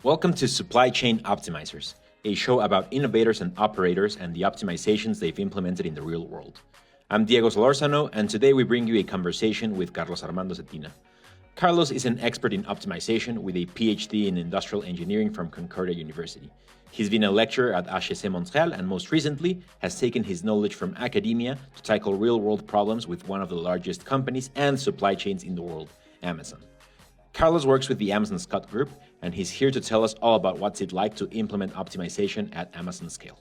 Welcome to Supply Chain Optimizers, a show about innovators and operators and the optimizations they've implemented in the real world. I'm Diego Solorzano, and today we bring you a conversation with Carlos Armando Zetina. Carlos is an expert in optimization with a PhD in industrial engineering from Concordia University. He's been a lecturer at HEC Montreal and most recently has taken his knowledge from academia to tackle real-world problems with one of the largest companies and supply chains in the world, Amazon. Carlos works with the Amazon Scott Group, and he's here to tell us all about what's it like to implement optimization at Amazon scale.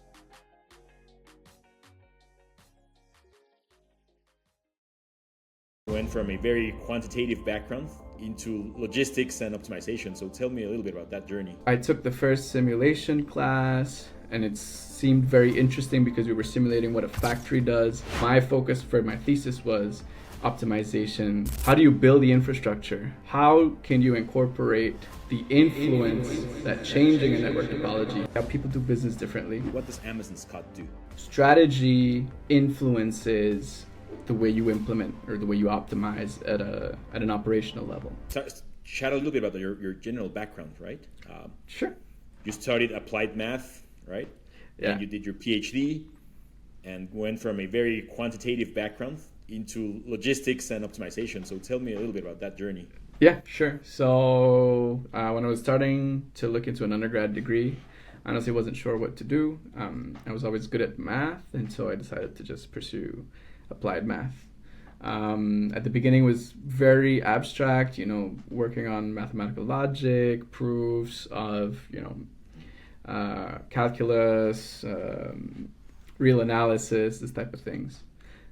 Went from a very quantitative background into logistics and optimization. So tell me a little bit about that journey. I took the first simulation class and it seemed very interesting because we were simulating what a factory does. My focus for my thesis was optimization. How do you build the infrastructure? How can you incorporate the influence that changing a network topology, how people do business differently? What does Amazon Scott do? Strategy influences the way you implement or the way you optimize at an operational level. Chat a little bit about your general background, right? Sure. You studied applied math, right? Yeah. And you did your PhD and went from a very quantitative background into logistics and optimization. So tell me a little bit about that journey. Yeah, sure. So when I was starting to look into an undergrad degree, I honestly wasn't sure what to do. I was always good at math, and so I decided to just pursue applied math. At the beginning, it was very abstract, working on mathematical logic, proofs of, calculus, real analysis, this type of things.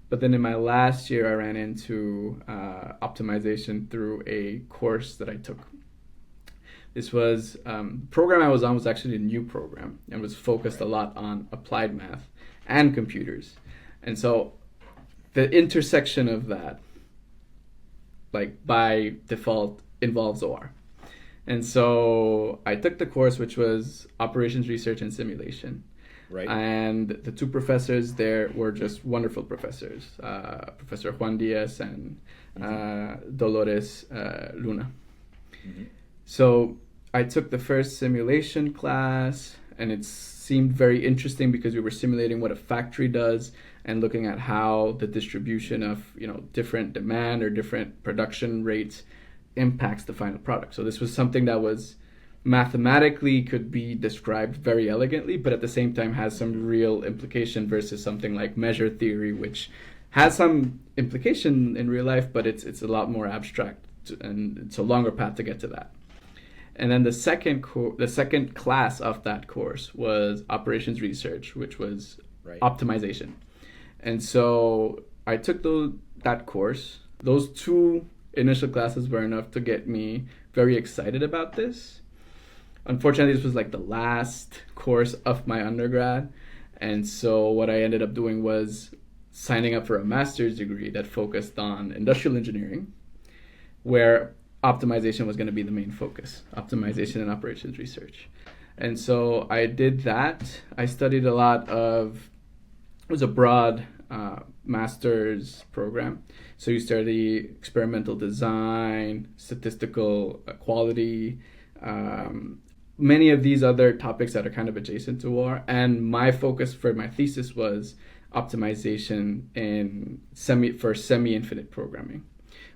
But then in my last year, I ran into optimization through a course that I took. This was, the program I was on was actually a new program and was focused a lot on applied math and computers. And so the intersection of that, like by default, involves OR. And so I took the course, which was Operations Research and Simulation. Right. And the two professors there were just wonderful professors, Professor Juan Diaz and Dolores Luna. Mm-hmm. So I took the first simulation class, and it seemed very interesting because we were simulating what a factory does and looking at how the distribution of different demand or different production rates impacts the final product. So this was something that was mathematically could be described very elegantly, but at the same time has some real implication versus something like measure theory, which has some implication in real life, but it's a lot more abstract and it's a longer path to get to that. And then the second class of that course was Operations Research, which was optimization. And so I took that course. Those two initial classes were enough to get me very excited about this. Unfortunately, this was like the last course of my undergrad. And so what I ended up doing was signing up for a master's degree that focused on industrial engineering, where optimization was going to be the main focus, optimization and operations research. And so I did that. I studied a lot of, it was a broad master's program. So you study experimental design, statistical quality, many of these other topics that are kind of adjacent to OR. And my focus for my thesis was optimization in semi-infinite programming,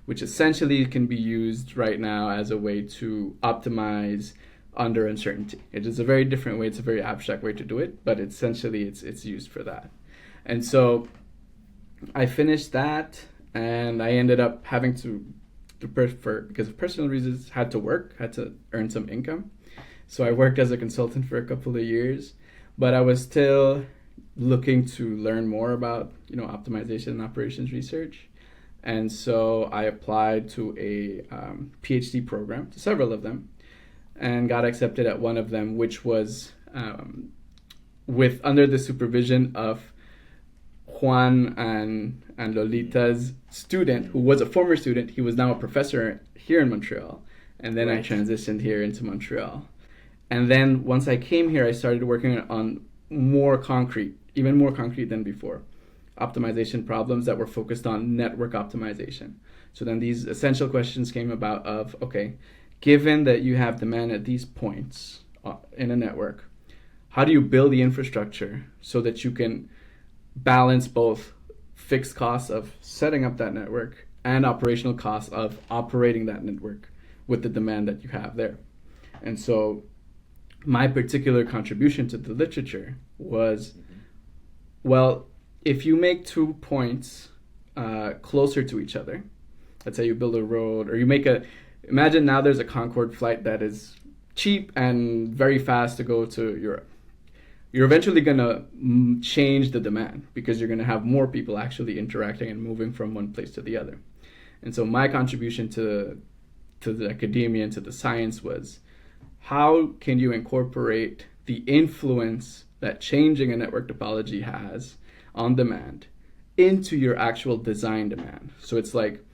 which essentially can be used right now as a way to optimize under uncertainty. It is a very different way. It's a very abstract way to do it, but essentially it's used for that. And so I finished that, and I ended up having to because of personal reasons, had to earn some income. So I worked as a consultant for a couple of years, but I was still looking to learn more about, optimization and operations research. And so I applied to a PhD program, to several of them, and got accepted at one of them, which was under the supervision of Juan and Lolita's student, who was a former student. He was now a professor here in Montreal. And then I transitioned here into Montreal. And then once I came here, I started working on even more concrete than before, optimization problems that were focused on network optimization. So then these essential questions came about of, okay, given that you have demand at these points in a network, how do you build the infrastructure so that you can balance both fixed costs of setting up that network and operational costs of operating that network with the demand that you have there? And so my particular contribution to the literature was, well, if you make 2 points closer to each other, let's say you build a road, or imagine now there's a Concorde flight that is cheap and very fast to go to Europe. You're eventually going to change the demand because you're going to have more people actually interacting and moving from one place to the other. And so my contribution to the academia and to the science was, how can you incorporate the influence that changing a network topology has on demand into your actual design demand? So it's like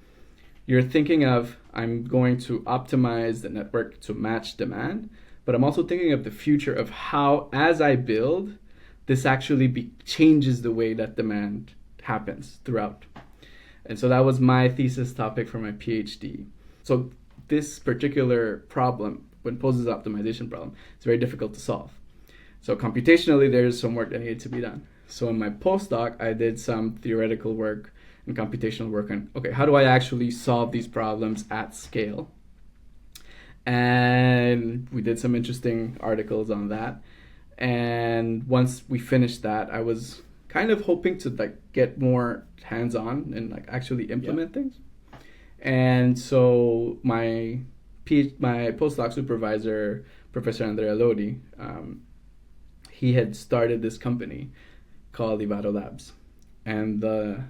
you're thinking of, I'm going to optimize the network to match demand, but I'm also thinking of the future of how, as I build, this actually changes the way that demand happens throughout. And so that was my thesis topic for my PhD. So this particular problem, when poses an optimization problem, it's very difficult to solve. So computationally, there's some work that needed to be done. So in my postdoc, I did some theoretical work and computational work on, okay, how do I actually solve these problems at scale? And we did some interesting articles on that. And once we finished that, I was kind of hoping to get more hands-on and actually implement things. And so my postdoc supervisor, Professor Andrea Lodi, he had started this company called Ivado Labs. And the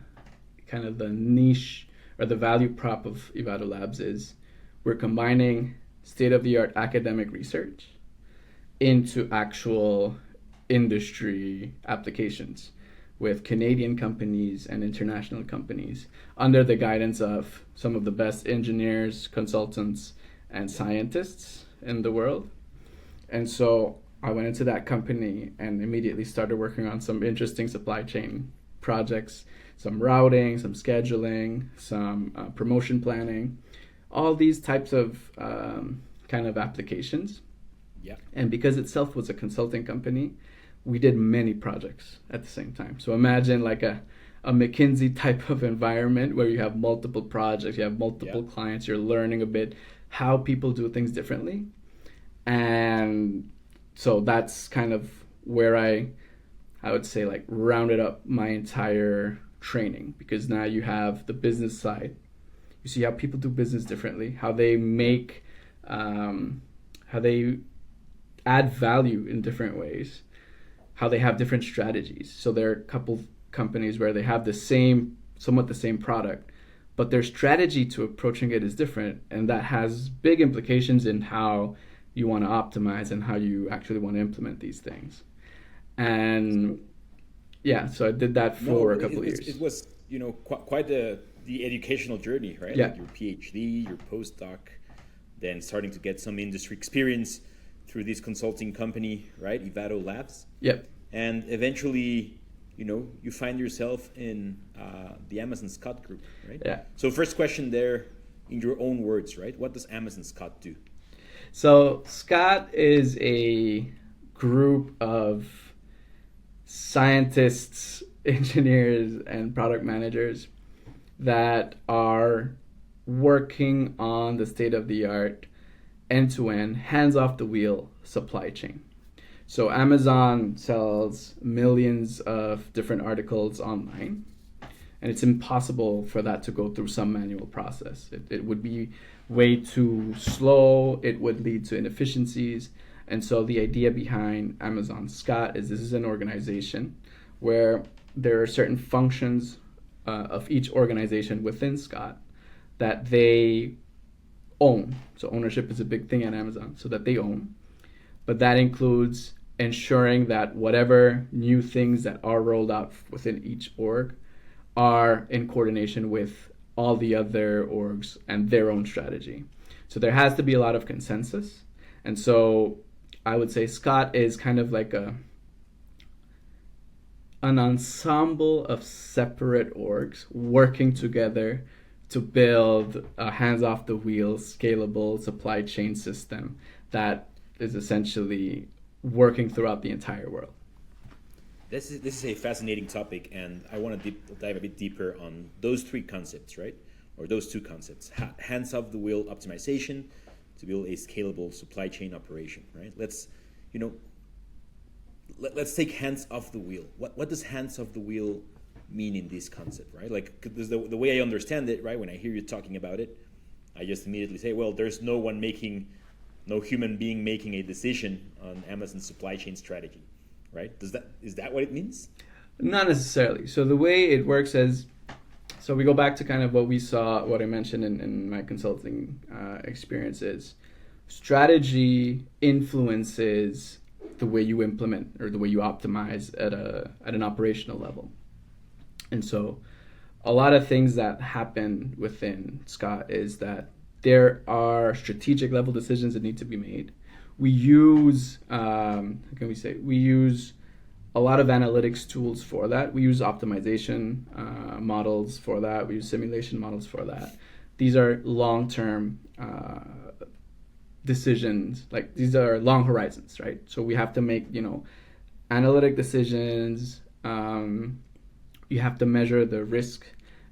kind of the niche or the value prop of Ivado Labs is we're combining state-of-the-art academic research into actual industry applications with Canadian companies and international companies under the guidance of some of the best engineers, consultants, and scientists in the world. And so I went into that company and immediately started working on some interesting supply chain projects, some routing, some scheduling, some promotion planning, all these types of kind of applications. Yeah. And because itself was a consulting company, we did many projects at the same time. So imagine like a McKinsey type of environment where you have multiple projects, you have multiple clients, you're learning a bit how people do things differently. And so that's kind of where I would say rounded up my entire training, because now you have the business side. You see how people do business differently, how they make, how they add value in different ways, how they have different strategies. So there are a couple companies where they have somewhat the same product, but their strategy to approaching it is different, and that has big implications in how you want to optimize and how you actually want to implement these things. And so I did that for a couple of years. It was, quite the educational journey, right? Yeah. Like your PhD, your postdoc, then starting to get some industry experience through this consulting company, right? Ivado Labs. Yep. And eventually, you find yourself in the Amazon Scott group, right? Yeah. So first question there, in your own words, right? What does Amazon Scott do? So Scott is a group of scientists, engineers, and product managers that are working on the state-of-the-art, end-to-end, hands-off-the-wheel supply chain. So Amazon sells millions of different articles online, and it's impossible for that to go through some manual process. It would be way too slow. It would lead to inefficiencies. And so the idea behind Amazon Scott is this is an organization where there are certain functions of each organization within Scott that they own. So ownership is a big thing at Amazon, so that they own. But that includes ensuring that whatever new things that are rolled out within each org are in coordination with all the other orgs and their own strategy. So there has to be a lot of consensus. And so I would say Scott is kind of like an ensemble of separate orgs working together to build a hands-off-the-wheel, scalable supply chain system that is essentially working throughout the entire world. This is a fascinating topic, and I want to dive a bit deeper on those three concepts, right? Or those two concepts: hands-off-the-wheel optimization to build a scalable supply chain operation, right? Let's take hands off the wheel. What does hands off the wheel mean in this concept, right? Like, because the way I understand it, right, when I hear you talking about it, I just immediately say, well, there's no human being making a decision on Amazon's supply chain strategy, right? Is that what it means? Not necessarily. So the way it works is, so we go back to kind of what I mentioned in my consulting experiences. Strategy influences the way you implement or the way you optimize at an operational level. And so a lot of things that happen within Scott is that there are strategic level decisions that need to be made. We use, we use a lot of analytics tools for that. We use optimization models for that. We use simulation models for that. These are long-term decisions, like these are long horizons, right? So we have to make, analytic decisions. You have to measure the risk.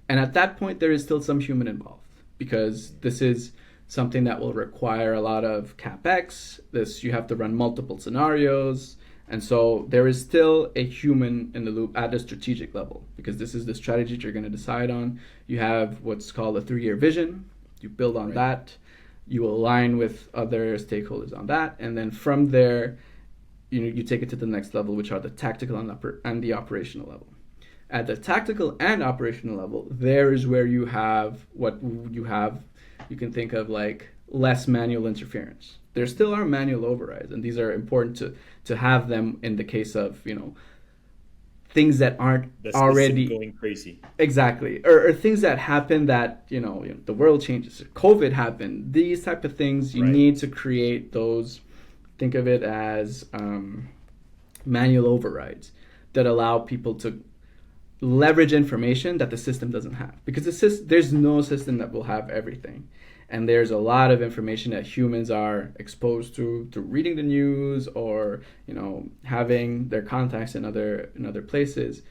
And at that point, there is still some human involved because this is something that will require a lot of CapEx. You have to run multiple scenarios. And so there is still a human in the loop at a strategic level because this is the strategy that you're going to decide on. You have what's called a 3-year vision. You build on that. You align with other stakeholders on that. And then from there, you take it to the next level, which are the tactical and the operational level. At the tactical and operational level, there is where you can think of like less manual interference. There still are manual overrides, and these are important to have them in the case of, things that aren't already going crazy. Exactly. Or things that happen that, the world changes. COVID happened. These type of things, you need to create those, think of it as manual overrides that allow people to leverage information that the system doesn't have, because there's no system that will have everything, and there's a lot of information that humans are exposed to through reading the news or having their contacts in other places,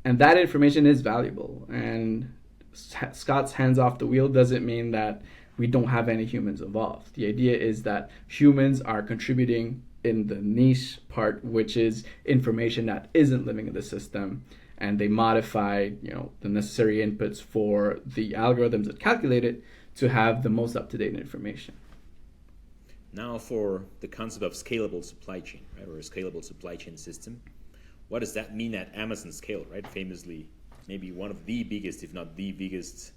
and that information is valuable. And Scott's hands off the wheel doesn't mean that we don't have any humans involved. The idea is that humans are contributing in the niche part, which is information that isn't living in the system, and they modify, the necessary inputs for the algorithms that calculate it to have the most up-to-date information. Now for the concept of scalable supply chain, right, or a scalable supply chain system. What does that mean at Amazon scale, right? Famously, maybe one of the biggest, if not the biggest,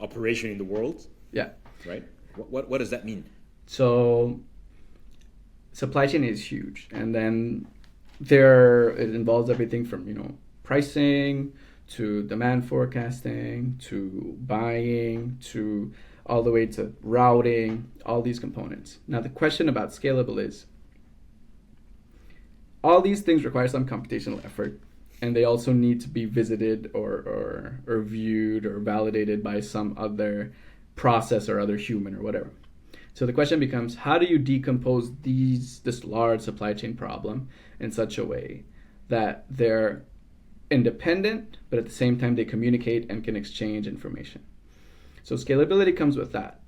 operation in the world. Yeah. Right. What does that mean? So, supply chain is huge, and then it involves everything from pricing to demand forecasting to buying to all the way to routing, all these components. Now the question about scalable is, all these things require some computational effort, and they also need to be visited or viewed or validated by some other process or other human or whatever. So the question becomes, how do you decompose this large supply chain problem in such a way that they're independent, but at the same time they communicate and can exchange information? So scalability comes with that.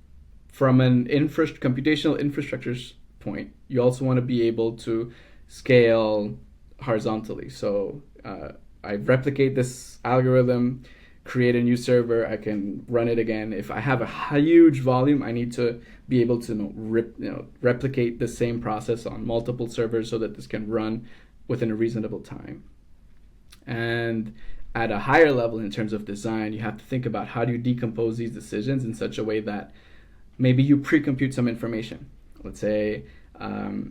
From an computational infrastructure point, you also want to be able to scale horizontally. So I replicate this algorithm, create a new server, I can run it again. If I have a huge volume, I need to be able to replicate the same process on multiple servers so that this can run within a reasonable time. And at a higher level in terms of design, you have to think about how do you decompose these decisions in such a way that maybe you pre-compute some information. Let's say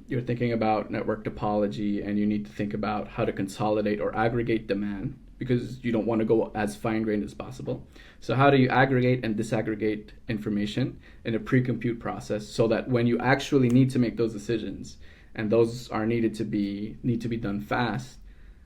you're thinking about network topology and you need to think about how to consolidate or aggregate demand because you don't want to go as fine-grained as possible. So how do you aggregate and disaggregate information in a pre-compute process so that when you actually need to make those decisions, and those are need to be done fast,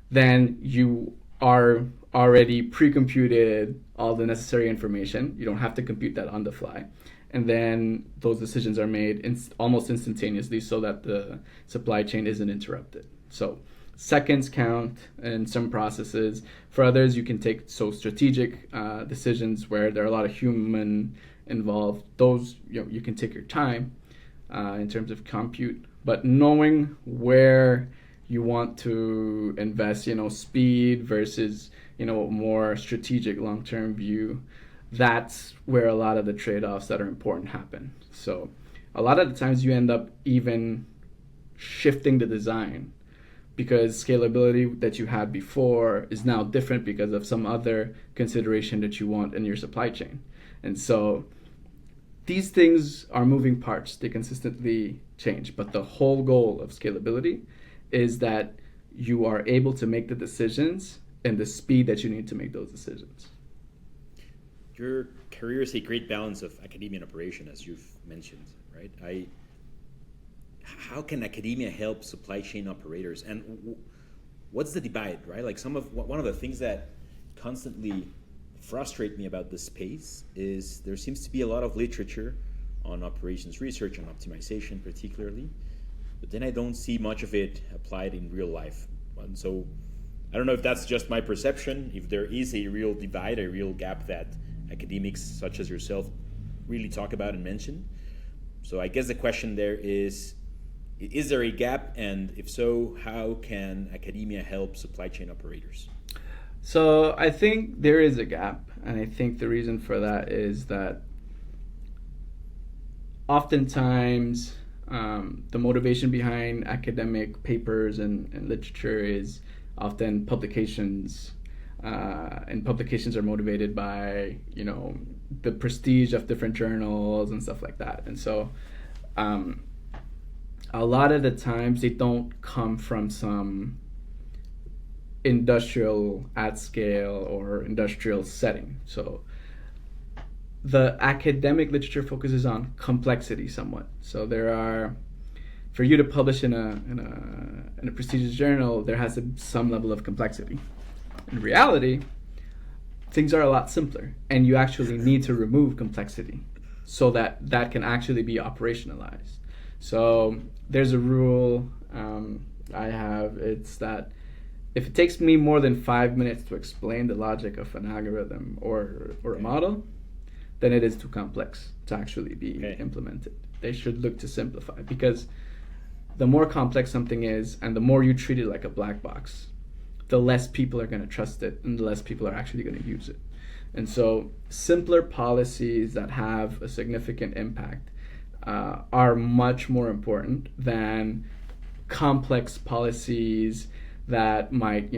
then you are already pre-computed all the necessary information. You don't have to compute that on the fly. And then those decisions are made almost instantaneously so that the supply chain isn't interrupted. So seconds count in some processes. For others, you can take strategic decisions where there are a lot of human involved. Those, you can take your time in terms of compute. But knowing where you want to invest, speed versus, more strategic long-term view, that's where a lot of the trade-offs that are important happen. So a lot of the times you end up even shifting the design because scalability that you had before is now different because of some other consideration that you want in your supply chain. And so these things are moving parts. They consistently change. But the whole goal of scalability is that you are able to make the decisions and the speed that you need to make those decisions. Your career is a great balance of academia and operation, as you've mentioned, right? How can academia help supply chain operators, and what's the divide, right? Like one of the things that constantly frustrate me about this space is there seems to be a lot of literature on operations research, on optimization particularly, but then I don't see much of it applied in real life. And so I don't know if that's just my perception, if there is a real divide, a real gap that academics such as yourself really talk about and mention. So I guess the question there is there a gap? And if so, how can academia help supply chain operators? So I think there is a gap. And I think the reason for that is that oftentimes the motivation behind academic papers and literature is often publications. And publications are motivated by, the prestige of different journals and stuff like that. And so a lot of the times they don't come from some industrial at scale or industrial setting. So the academic literature focuses on complexity somewhat. So for you to publish in a prestigious journal, there has to be some level of complexity. In reality, things are a lot simpler, and you actually need to remove complexity so that can actually be operationalized. So there's a rule I have. It's that if it takes me more than 5 minutes to explain the logic of an algorithm or a model, then it is too complex to actually be implemented. They should look to simplify, because the more complex something is and the more you treat it like a black box, the less people are going to trust it and the less people are actually going to use it. And so simpler policies that have a significant impact are much more important than complex policies that might,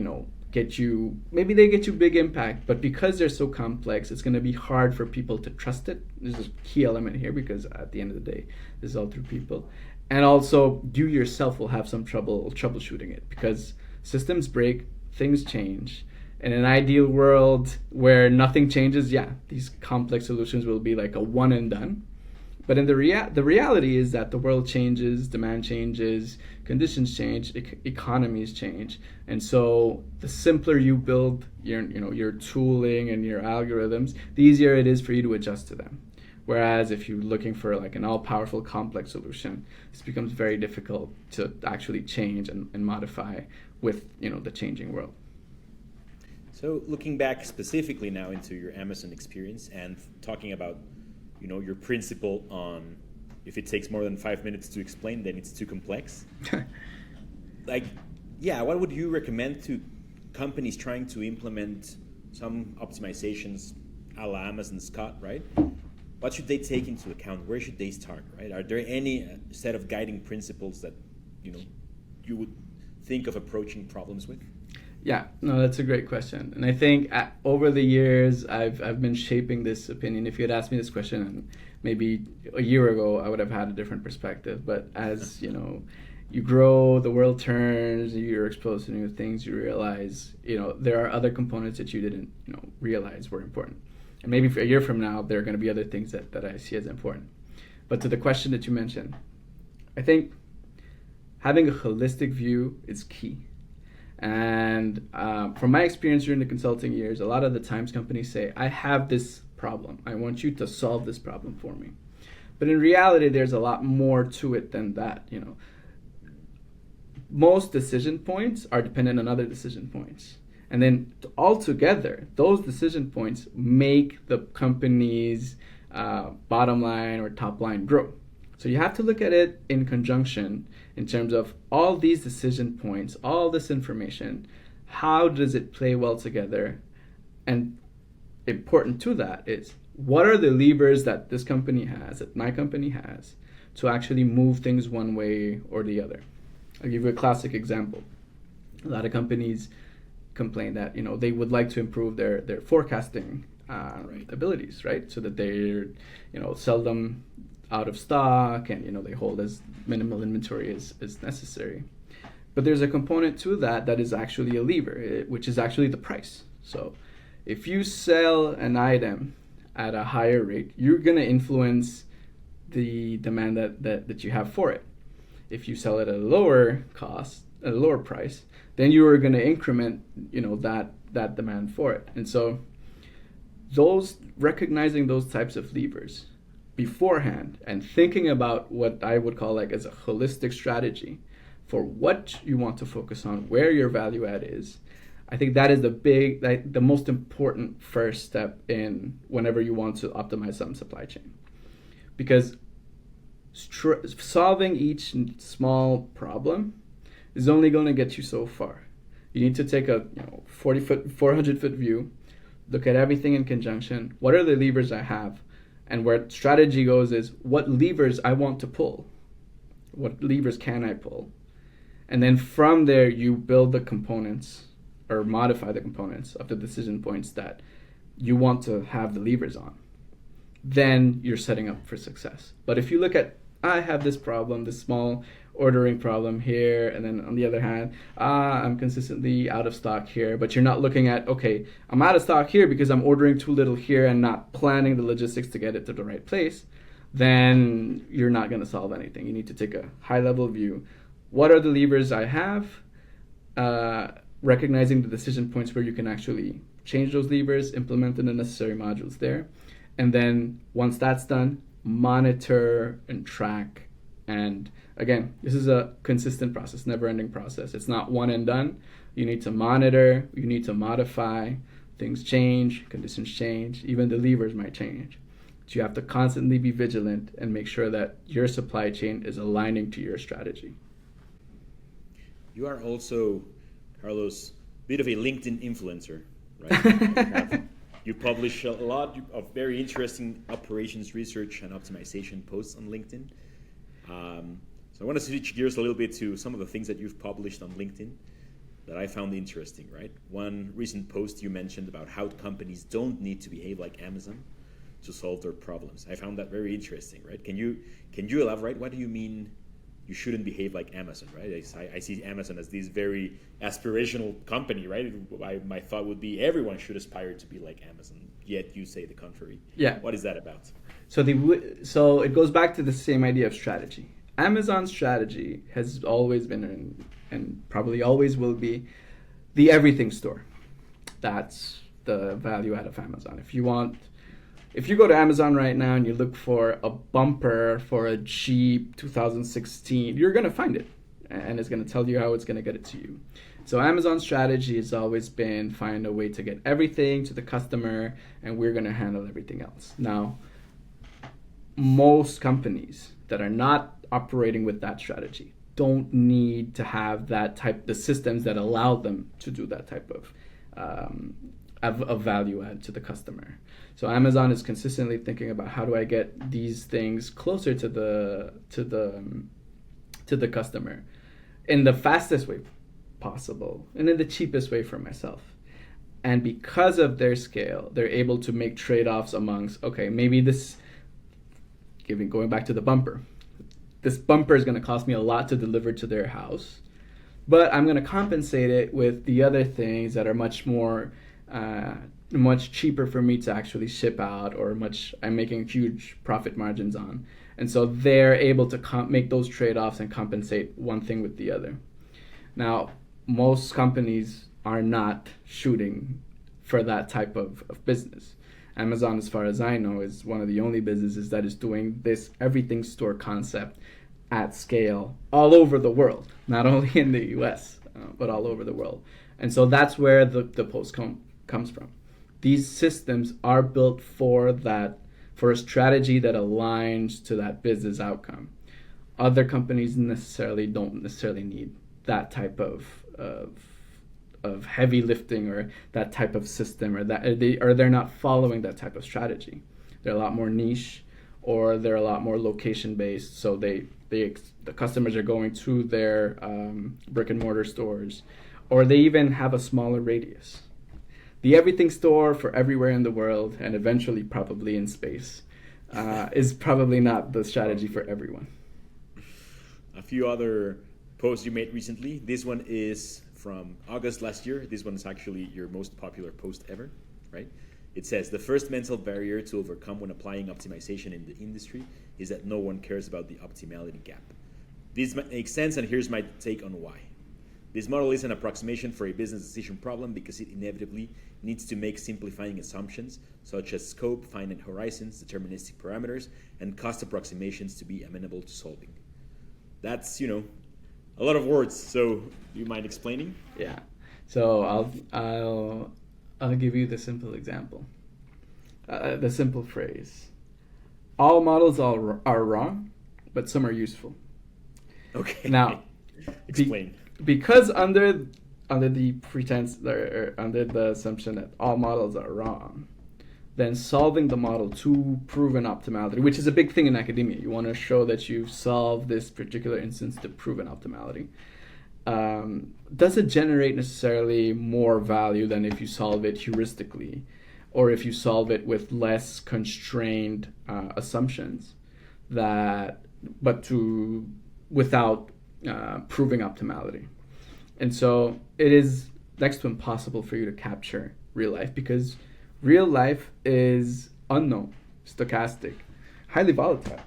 get you big impact, but because they're so complex, it's going to be hard for people to trust it. There's a key element here, because at the end of the day, this is all through people. And also, you yourself will have some trouble troubleshooting it, because systems break, things change. In an ideal world where nothing changes, these complex solutions will be like a one and done. But in the reality is that the world changes, demand changes, conditions change, economies change. And so the simpler you build your tooling and your algorithms, the easier it is for you to adjust to them. Whereas if you're looking for like an all-powerful complex solution, this becomes very difficult to actually change and modify with the changing world. So looking back specifically now into your Amazon experience and talking about your principle on if it takes more than 5 minutes to explain, then it's too complex. What would you recommend to companies trying to implement some optimizations a la Amazon Scott, right? What should they take into account? Where should they start, right? Are there any set of guiding principles that you would think of approaching problems with? Yeah, no, that's a great question. And I think over the years, I've been shaping this opinion. If you had asked me this question maybe a year ago, I would have had a different perspective. But as, you grow, the world turns, you're exposed to new things, you realize, there are other components that you didn't, realize were important. And maybe for a year from now, there are going to be other things that I see as important. But to the question that you mentioned, I think having a holistic view is key. And from my experience during the consulting years, a lot of the times companies say, I have this problem. I want you to solve this problem for me. But in reality, there's a lot more to it than that. Most decision points are dependent on other decision points. And then altogether, those decision points make the company's bottom line or top line grow. So you have to look at it in conjunction in terms of all these decision points, all this information, how does it play well together? And important to that is, what are the levers that this company has, that my company has, to actually move things one way or the other? I'll give you a classic example. A lot of companies complain that they would like to improve their forecasting abilities, right? So that they're seldom out of stock, and they hold as minimal inventory as necessary. But there's a component to that is actually a lever, which is actually the price. So if you sell an item at a higher rate, you're going to influence the demand that you have for it. If you sell it at a lower cost, at a lower price, then you are going to increment that demand for it. And so recognizing those types of levers beforehand and thinking about what I would call as a holistic strategy for what you want to focus on, where your value add is, I think that is the most important first step in whenever you want to optimize some supply chain. Because solving each small problem is only going to get you so far. You need to take a 400-foot view, look at everything in conjunction. What are the levers I have? And where strategy goes is, what levers I want to pull? What levers can I pull? And then from there, you build the components or modify the components of the decision points that you want to have the levers on. Then you're setting up for success. But if you look at, I have this problem, this small ordering problem here, and then on the other hand, I'm consistently out of stock here, but you're not looking at, okay, I'm out of stock here because I'm ordering too little here and not planning the logistics to get it to the right place, then you're not going to solve anything. You need to take a high-level view. What are the levers I have? Recognizing the decision points where you can actually change those levers, implement the necessary modules there, and then once that's done, monitor and track. And again, this is a consistent process, never-ending process. It's not one and done. You need to monitor, you need to modify, things change, conditions change, even the levers might change. So you have to constantly be vigilant and make sure that your supply chain is aligning to your strategy. You are also, Carlos, a bit of a LinkedIn influencer, right? You publish a lot of very interesting operations research and optimization posts on LinkedIn. So I want to switch gears a little bit to some of the things that you've published on LinkedIn that I found interesting, right? One recent post you mentioned about how companies don't need to behave like Amazon to solve their problems. I found that very interesting, right? Can you elaborate? What do you mean you shouldn't behave like Amazon, right? I see Amazon as this very aspirational company, right? My thought would be everyone should aspire to be like Amazon, yet you say the contrary. Yeah. What is that about? So it goes back to the same idea of strategy. Amazon's strategy has always been and probably always will be the everything store. That's the value add of Amazon. If you go to Amazon right now and you look for a bumper for a Jeep 2016, you're going to find it. And it's going to tell you how it's going to get it to you. So Amazon's strategy has always been find a way to get everything to the customer, and we're going to handle everything else. Now, most companies that are not operating with that strategy don't need to have the systems that allow them to do that type of value add to the customer. So Amazon is consistently thinking about how do I get these things closer to the customer in the fastest way possible and in the cheapest way for myself. And because of their scale, they're able to make trade-offs amongst, okay, maybe going back to the bumper, this bumper is going to cost me a lot to deliver to their house, but I'm going to compensate it with the other things that are much cheaper for me to actually ship out, or I'm making huge profit margins on. And so they're able to make those trade-offs and compensate one thing with the other. Now, most companies are not shooting for that type of business. Amazon, as far as I know, is one of the only businesses that is doing this everything store concept at scale all over the world, not only in the US, but all over the world. And so that's where the post comes from. These systems are built for that, for a strategy that aligns to that business outcome. Other companies don't necessarily need that type of heavy lifting or that type of system, or they're not following that type of strategy. They're a lot more niche, or they're a lot more location based. So the customers are going to their brick and mortar stores, or they even have a smaller radius. The everything store for everywhere in the world, and eventually probably in space, is probably not the strategy for everyone. A few other posts you made recently. This one is from August last year. This one is actually your most popular post ever, right? It says, the first mental barrier to overcome when applying optimization in the industry is that no one cares about the optimality gap. This makes sense, and here's my take on why. This model is an approximation for a business decision problem because it inevitably needs to make simplifying assumptions such as scope, finite horizons, deterministic parameters, and cost approximations to be amenable to solving. That's, a lot of words, so do you mind explaining? Yeah. So I'll give you the simple example. The simple phrase. All models are wrong, but some are useful. Okay. Now, explain. Because under the pretense, or under the assumption that all models are wrong, then solving the model to prove an optimality, which is a big thing in academia. You want to show that you've solved this particular instance to prove an optimality. Doesn't generate necessarily more value than if you solve it heuristically, or if you solve it with less constrained assumptions, without proving optimality. And so it is next to impossible for you to capture real life, because real life is unknown, stochastic, highly volatile.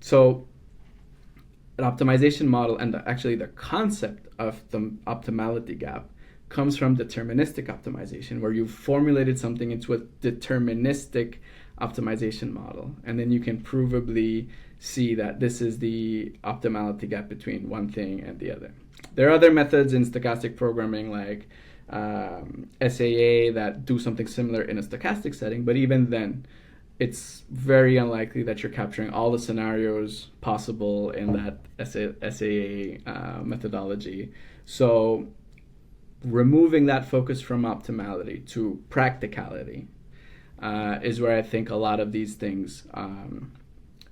So an optimization model, and actually the concept of the optimality gap, comes from deterministic optimization, where you've formulated something into a deterministic optimization model, and then you can provably see that this is the optimality gap between one thing and the other. There are other methods in stochastic programming like SAA that do something similar in a stochastic setting, but even then, it's very unlikely that you're capturing all the scenarios possible in that SAA methodology. So removing that focus from optimality to practicality is where I think a lot of these things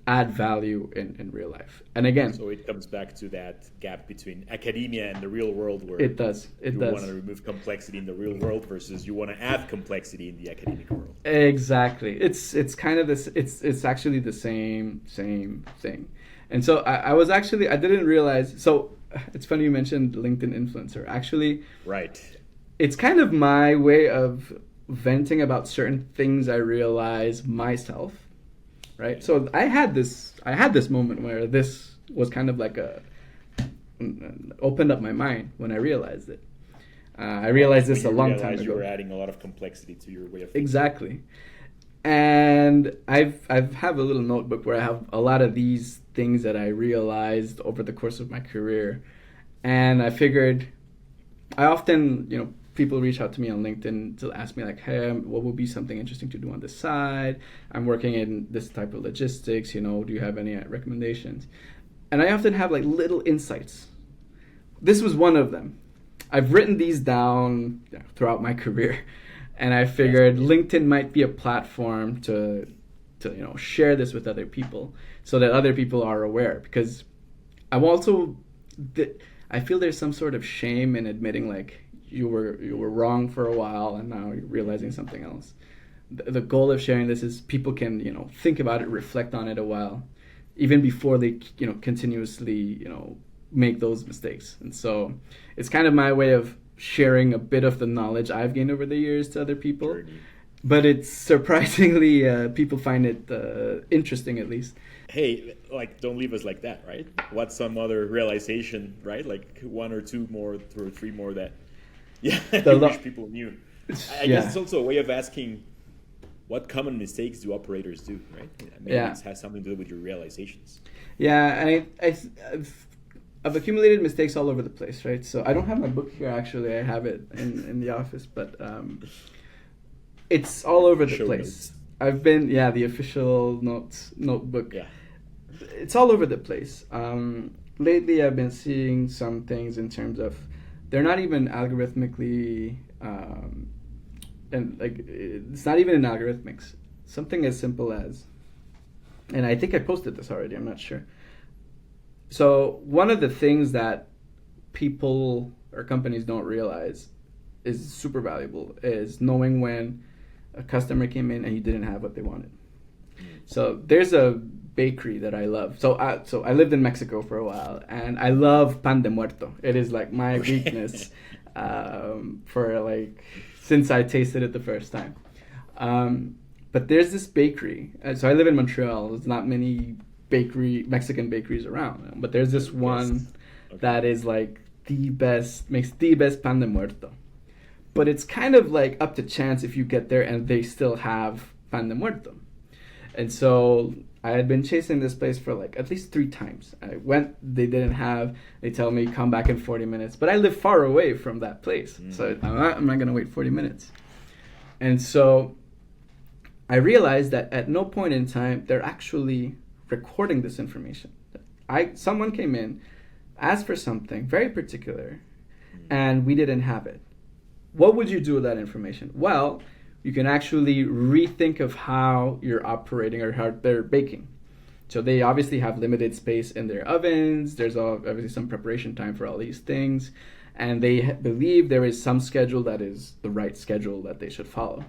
add value in real life. And again, so it comes back to that gap between academia and the real world, where it does. You want to remove complexity in the real world versus you want to add complexity in the academic world. Exactly. It's kind of this. It's actually the same thing. And so I didn't realize. So it's funny you mentioned LinkedIn influencer. Actually, right. It's kind of my way of venting about certain things I realize myself. Right. So I had this moment where this was kind of like opened up my mind when I realized it. I realized this a long time ago. You were adding a lot of complexity to your way of thinking. Exactly. And I've have a little notebook where I have a lot of these things that I realized over the course of my career. And I figured, I often, people reach out to me on LinkedIn to ask me like, hey, what would be something interesting to do on this side? I'm working in this type of logistics, do you have any recommendations? And I often have like little insights. This was one of them. I've written these down throughout my career, and I figured LinkedIn might be a platform to share this with other people so that other people are aware, because I feel there's some sort of shame in admitting like, you were wrong for a while and now you're realizing something else. The goal of sharing this is people can, think about it, reflect on it a while, even before they, continuously, make those mistakes. And so it's kind of my way of sharing a bit of the knowledge I've gained over the years to other people. Journey. But it's surprisingly, people find it interesting, at least. hey, like, don't leave us like that, right? What's some other realization, right? Like one or two more, or three more that, yeah, I wish people knew. I guess it's also a way of asking, what common mistakes do operators do, right? Maybe it has something to do with your realizations. Yeah, and I've accumulated mistakes all over the place, right? So I don't have my book here, actually. I have it in the office, but it's all over the place. Notes. I've been, the official notebook. Yeah. It's all over the place. Lately, I've been seeing some things in terms of they're not even algorithmically, and like it's not even in algorithmics. Something as simple as, and I think I posted this already, I'm not sure. So one of the things that people or companies don't realize is super valuable is knowing when a customer came in and he didn't have what they wanted. So there's a bakery that I love. So I lived in Mexico for a while, and I love pan de muerto. It is like my weakness for like since I tasted it the first time. But there's this bakery. So I live in Montreal. There's not many Mexican bakeries around, but there's this one that is like makes the best pan de muerto. But it's kind of like up to chance if you get there and they still have pan de muerto. And so I had been chasing this place for like at least 3 times. I went, they didn't have, they tell me come back in 40 minutes. But I live far away from that place. So I'm not going to wait 40 minutes. And so I realized that at no point in time, they're actually recording this information. Someone came in, asked for something very particular, and we didn't have it. What would you do with that information? Well, you can actually rethink of how you're operating or how they're baking. So they obviously have limited space in their ovens. There's obviously some preparation time for all these things. And they believe there is some schedule that is the right schedule that they should follow.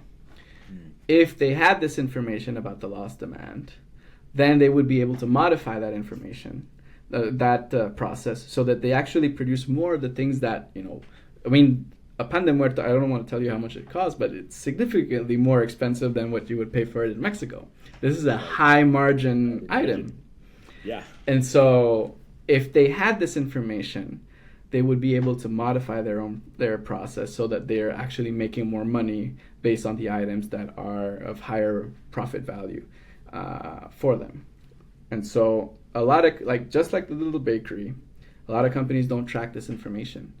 If they had this information about the lost demand, then they would be able to modify that information, that process, so that they actually produce more of the things that, a pan de muerto, I don't want to tell you how much it costs, but it's significantly more expensive than what you would pay for it in Mexico. This is a high margin item. Yeah. And so if they had this information, they would be able to modify their process so that they're actually making more money based on the items that are of higher profit value for them. And so a lot of, just like the little bakery, a lot of companies don't track this information.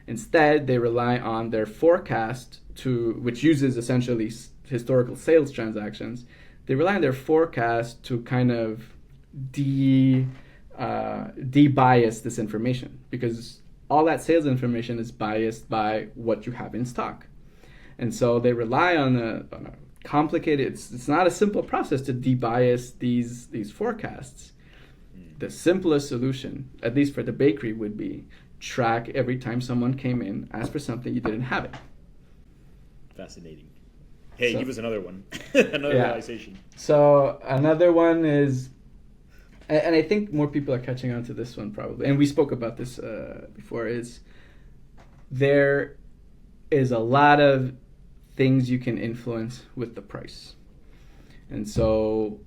Instead, they rely on their forecast which uses essentially historical sales transactions. They rely on their forecast to kind of de-bias this information, because all that sales information is biased by what you have in stock. And so they rely on a complicated, it's not a simple process to de-bias these forecasts. The simplest solution, at least for the bakery, would be track every time someone came in, ask for something, you didn't have it. Fascinating. Hey, give us another one. Another realization. So another one is, and I think more people are catching on to this one probably, and we spoke about this before, is there is a lot of things you can influence with the price. And so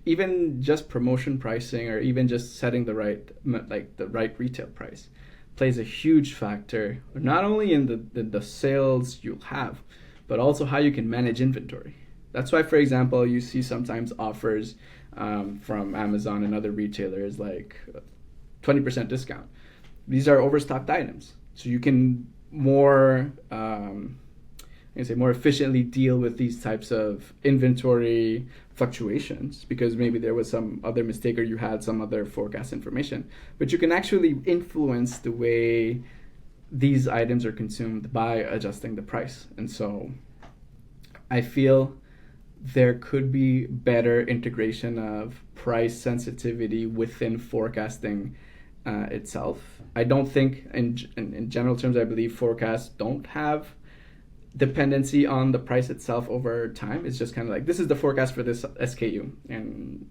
even just promotion pricing, or even just setting the right retail price, plays a huge factor, not only in the sales you'll have, but also how you can manage inventory. That's why, for example, you see sometimes offers from Amazon and other retailers like 20% discount. These are overstocked items, so you can more efficiently deal with these types of inventory fluctuations, because maybe there was some other mistake or you had some other forecast information. But you can actually influence the way these items are consumed by adjusting the price. And so I feel there could be better integration of price sensitivity within forecasting itself. I don't think, in general terms, I believe forecasts don't have dependency on the price itself over time. It's just kind of like, this is the forecast for this SKU, and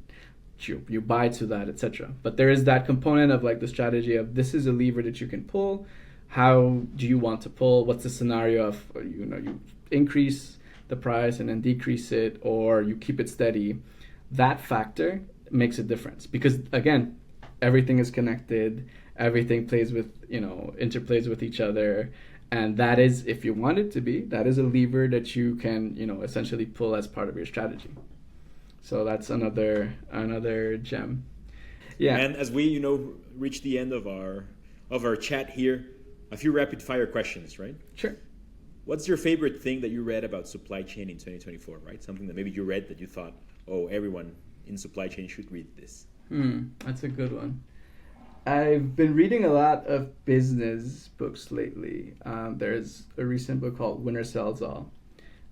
you buy to that, etc. But there is that component of like the strategy of, this is a lever that you can pull. How do you want to pull? What's the scenario of, you increase the price and then decrease it, or you keep it steady? that factor makes a difference, because again, everything is connected, everything plays with, interplays with each other, and that is, if you want it to be, that is a lever that you can, essentially pull as part of your strategy. So that's another gem. Yeah. And as we, reach the end of our chat here, a few rapid fire questions, right? Sure. What's your favorite thing that you read about supply chain in 2024, right? Something that maybe you read that you thought, oh, everyone in supply chain should read this. That's a good one. I've been reading a lot of business books lately. There's a recent book called Winner Sells All.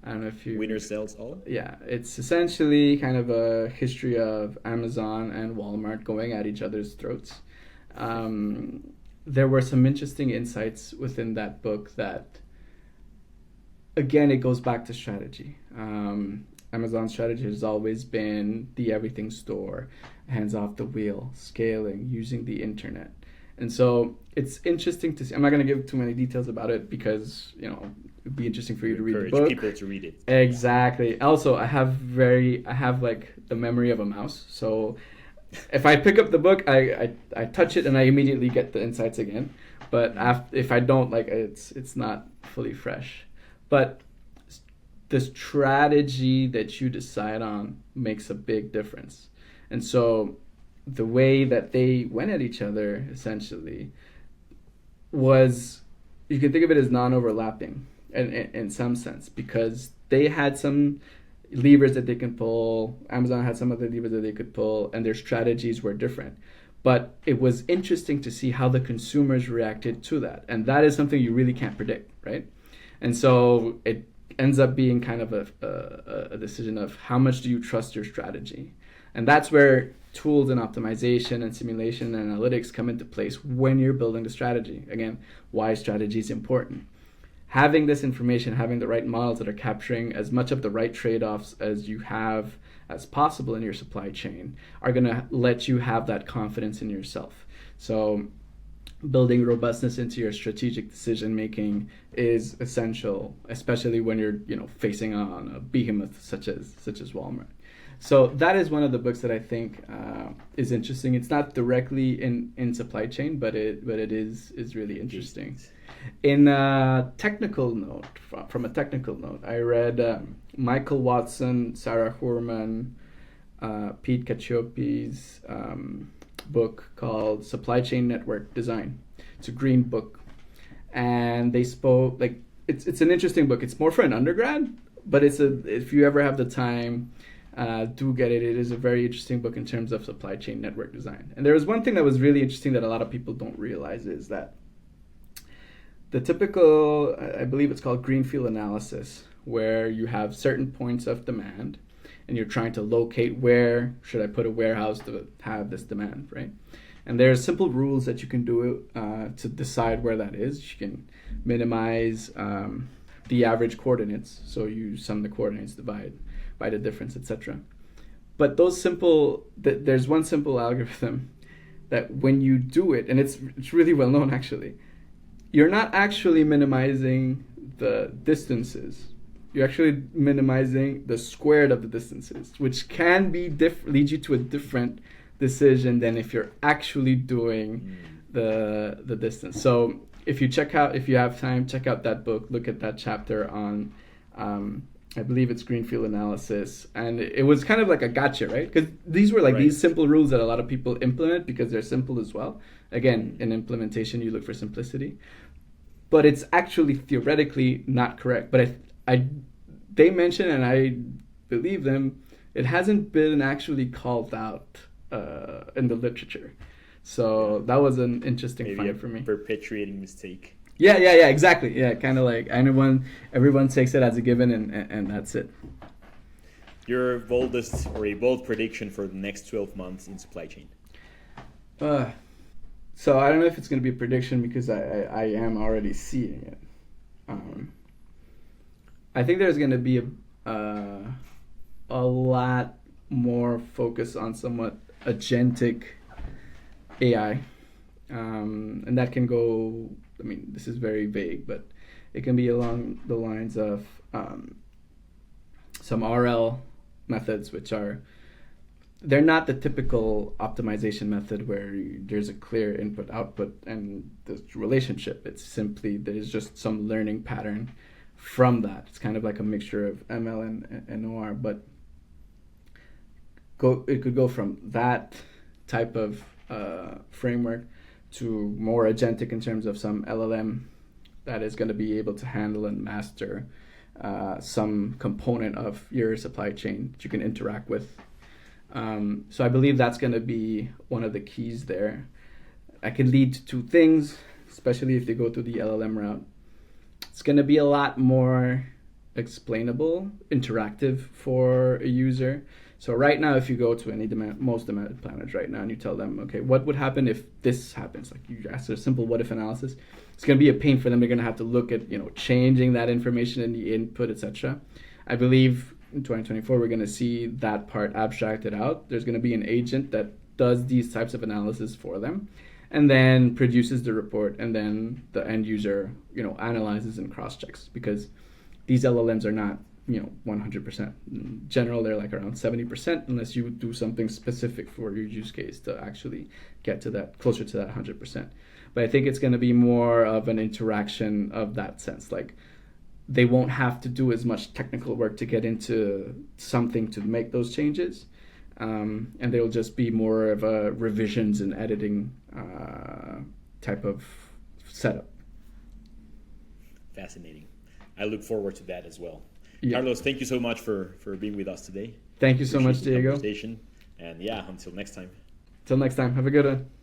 I don't know if you... Winner Sells All? Yeah, it's essentially kind of a history of Amazon and Walmart going at each other's throats. There were some interesting insights within that book that, again, it goes back to strategy. Amazon's strategy has always been the everything store, hands off the wheel, scaling, using the internet. And so it's interesting to see. I'm not going to give too many details about it because, it'd be interesting for you to read the book. People to read it. Exactly. Also, I have like the memory of a mouse. So if I pick up the book, I touch it and I immediately get the insights again. But if I don't, it's not fully fresh. But the strategy that you decide on makes a big difference. And so the way that they went at each other, essentially, was, you can think of it as non-overlapping in some sense, because they had some levers that they can pull, Amazon had some other levers that they could pull, and their strategies were different. But it was interesting to see how the consumers reacted to that. And that is something you really can't predict, right? And so it ends up being kind of a decision of how much do you trust your strategy. And that's where tools and optimization and simulation and analytics come into place when you're building the strategy. Again, why strategy is important. Having this information, having the right models that are capturing as much of the right trade-offs as you have as possible in your supply chain are going to let you have that confidence in yourself. So building robustness into your strategic decision making is essential, especially when you're facing on a behemoth such as Walmart. So that is one of the books that I think is interesting. It's not directly in supply chain, but it is really interesting. In a technical note, from a technical note, I read Michael Watson, Sarah Horman, Pete Cacioppi's book called Supply Chain Network Design. It's a green book, and they spoke it's an interesting book. It's more for an undergrad, but if you ever have the time, do get it. It is a very interesting book in terms of supply chain network design. And there was one thing that was really interesting that a lot of people don't realize is that the typical, I believe it's called greenfield analysis, where you have certain points of demand and you're trying to locate where should I put a warehouse to have this demand, right? And there's simple rules that you can do to decide where that is. You can minimize the average coordinates. So you sum the coordinates, divide by the difference, etc. But there's one simple algorithm that when you do it, and it's really well known actually, you're not actually minimizing the distances. You're actually minimizing the squared of the distances, which can be lead you to a different decision than if you're actually doing the distance. So if you have time, check out that book. Look at that chapter on, I believe it's greenfield analysis, and it was kind of like a gotcha, right? Because these were these simple rules that a lot of people implement because they're simple as well. Again, in implementation, you look for simplicity, but it's actually theoretically not correct. But they mention, and I believe them, it hasn't been actually called out in the literature. So that was an interesting find for me. Perpetuating mistake. Yeah, exactly. Yeah, kind of like everyone takes it as a given, and that's it. Your boldest or a bold prediction for the next 12 months in supply chain? So I don't know if it's going to be a prediction because I am already seeing it. I think there's going to be a lot more focus on somewhat agentic AI. And that can go, this is very vague, but it can be along the lines of some RL methods, which are they're not the typical optimization method where there's a clear input output and the relationship. It's simply there's just some learning pattern from that. It's kind of like a mixture of ML and OR, but it could go from that type of framework to more agentic in terms of some LLM that is going to be able to handle and master some component of your supply chain that you can interact with. So I believe that's going to be one of the keys there. That can lead to two things, especially if they go through the LLM route. It's going to be a lot more explainable, interactive for a user. So right now, if you go to most demanded planners right now and you tell them, okay, what would happen if this happens? Like you ask a simple what if analysis. It's going to be a pain for them. They're going to have to look at, changing that information in the input, etc. I believe in 2024, we're going to see that part abstracted out. There's going to be an agent that does these types of analysis for them and then produces the report, and then the end user, analyzes and cross-checks, because these LLMs are not 100%. In general, they're like around 70% unless you do something specific for your use case to actually get to that, closer to that 100%. But I think it's going to be more of an interaction of that sense. Like they won't have to do as much technical work to get into something to make those changes. And they'll just be more of a revisions and editing type of setup. Fascinating. I look forward to that as well. Yeah. Carlos, thank you so much for being with us today. Thank you so much, Diego. And until next time. Till next time. Have a good one.